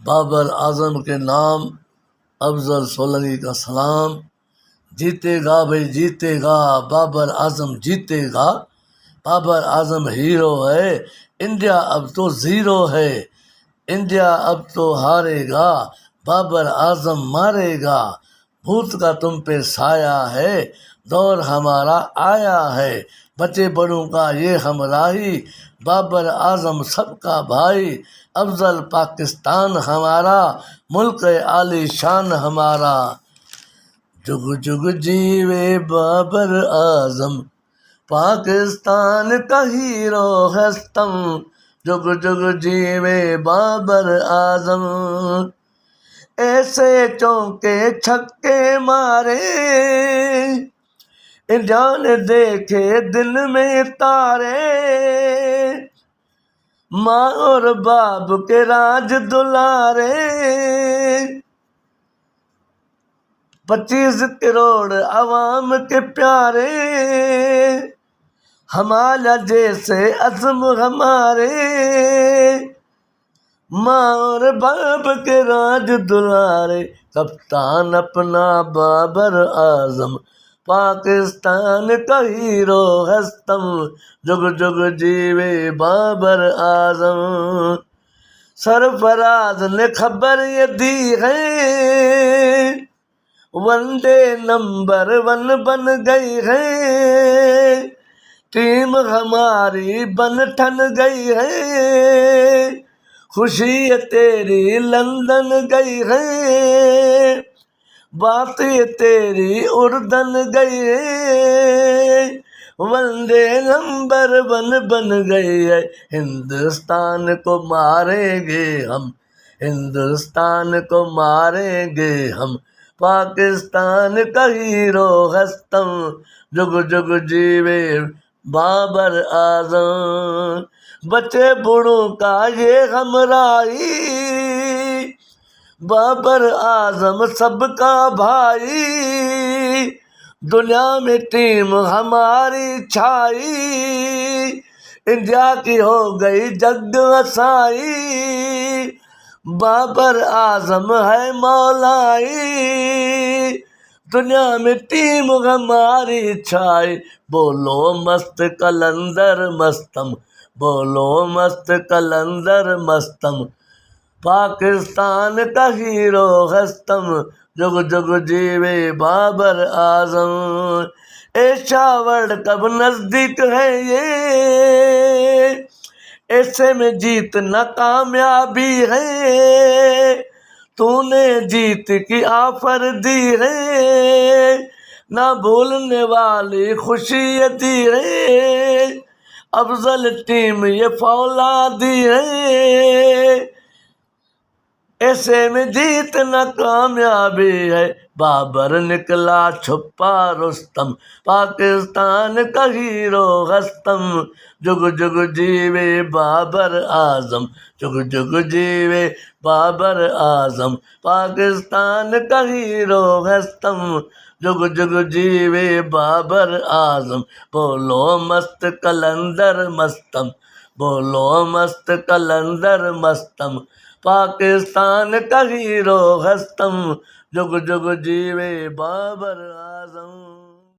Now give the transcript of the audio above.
بابر اعظم کے نام افضل سولنگی کا سلام۔ جیتے گا بھائی جیتے گا، بابر اعظم جیتے گا۔ بابر اعظم ہیرو ہے، انڈیا اب تو زیرو ہے۔ انڈیا اب تو ہارے گا، بابر اعظم مارے گا۔ بھوت کا تم پہ سایہ ہے، دور ہمارا آیا ہے۔ بچے بڑوں کا یہ ہمراہی، بابر اعظم سب کا بھائی۔ افضل پاکستان ہمارا، ملک عالی شان ہمارا۔ جگ جگ جیوے بابر اعظم، پاکستان کا ہیرو ہے ستم۔ جگ جگ جیوے بابر اعظم، ایسے چونکے چھکے مارے، انڈیا نے دیکھے دل میں تارے۔ ماں اور باپ کے راج دلارے، 25 کروڑ عوام کے پیارے۔ ہمارا جیسے عزم ہمارے، ماں اور باپ کے راج دلارے۔ کپتان اپنا بابر اعظم، پاکستان کا ہیرو ہے ستم۔ جگ جگ جیوے بابر اعظم۔ سرفراز نے خبر یہ دی ہے، ون ڈے نمبر 1 بن گئی ہے۔ ٹیم ہماری بن ٹھن گئی ہے، خوشی تیری لندن گئی ہے۔ باتیں تیری اردن گئی ہے، ون ڈے نمبر 1 بن گئی ہے۔ ہندوستان کو ماریں گے ہم، ہندوستان کو ماریں گے ہم، پاکستان کا ہیرو ہے ستم۔ جگ جگ جیوے بابر اعظم، بچے بوڑھوں کا یہ ہمراہی، بابر اعظم سب کا بھائی۔ دنیا میں ٹیم ہماری چھائی، انڈیا کی ہو گئی جگ وسائی۔ بابر اعظم ہے مولائی، دنیا میں ٹیم ہماری چھائی۔ بولو مست قلندر مستم، بولو مست قلندر مستم، پاکستان کا ہیرو ہے ستم۔ جگ جگ جیوے Babar Azam. Asia world cup نزدیک ہے یہ، ایسے میں جیتنا کامیابی ہے۔ تو نے جیت کی آفر دی ہے، نہ بھولنے والی خوشی دی ہے۔ افضل ٹیم یہ فولادی ہے، ایسے میں جیتنا کامیابی ہے۔ بابر نکلا چھپا رستم، پاکستان کا ہیرو ہے ستم۔ جگ جگ جیوے بابر اعظم، جگ جگ جیوے بابر اعظم، پاکستان کا ہیرو ہے ستم۔ جگ جگ جیوے بابر اعظم، بولو مست قلندر مستم، بولو مست قلندر مستم، پاکستان کا ہیرو ہے ستم۔ جگ جگ جیوے بابر اعظم۔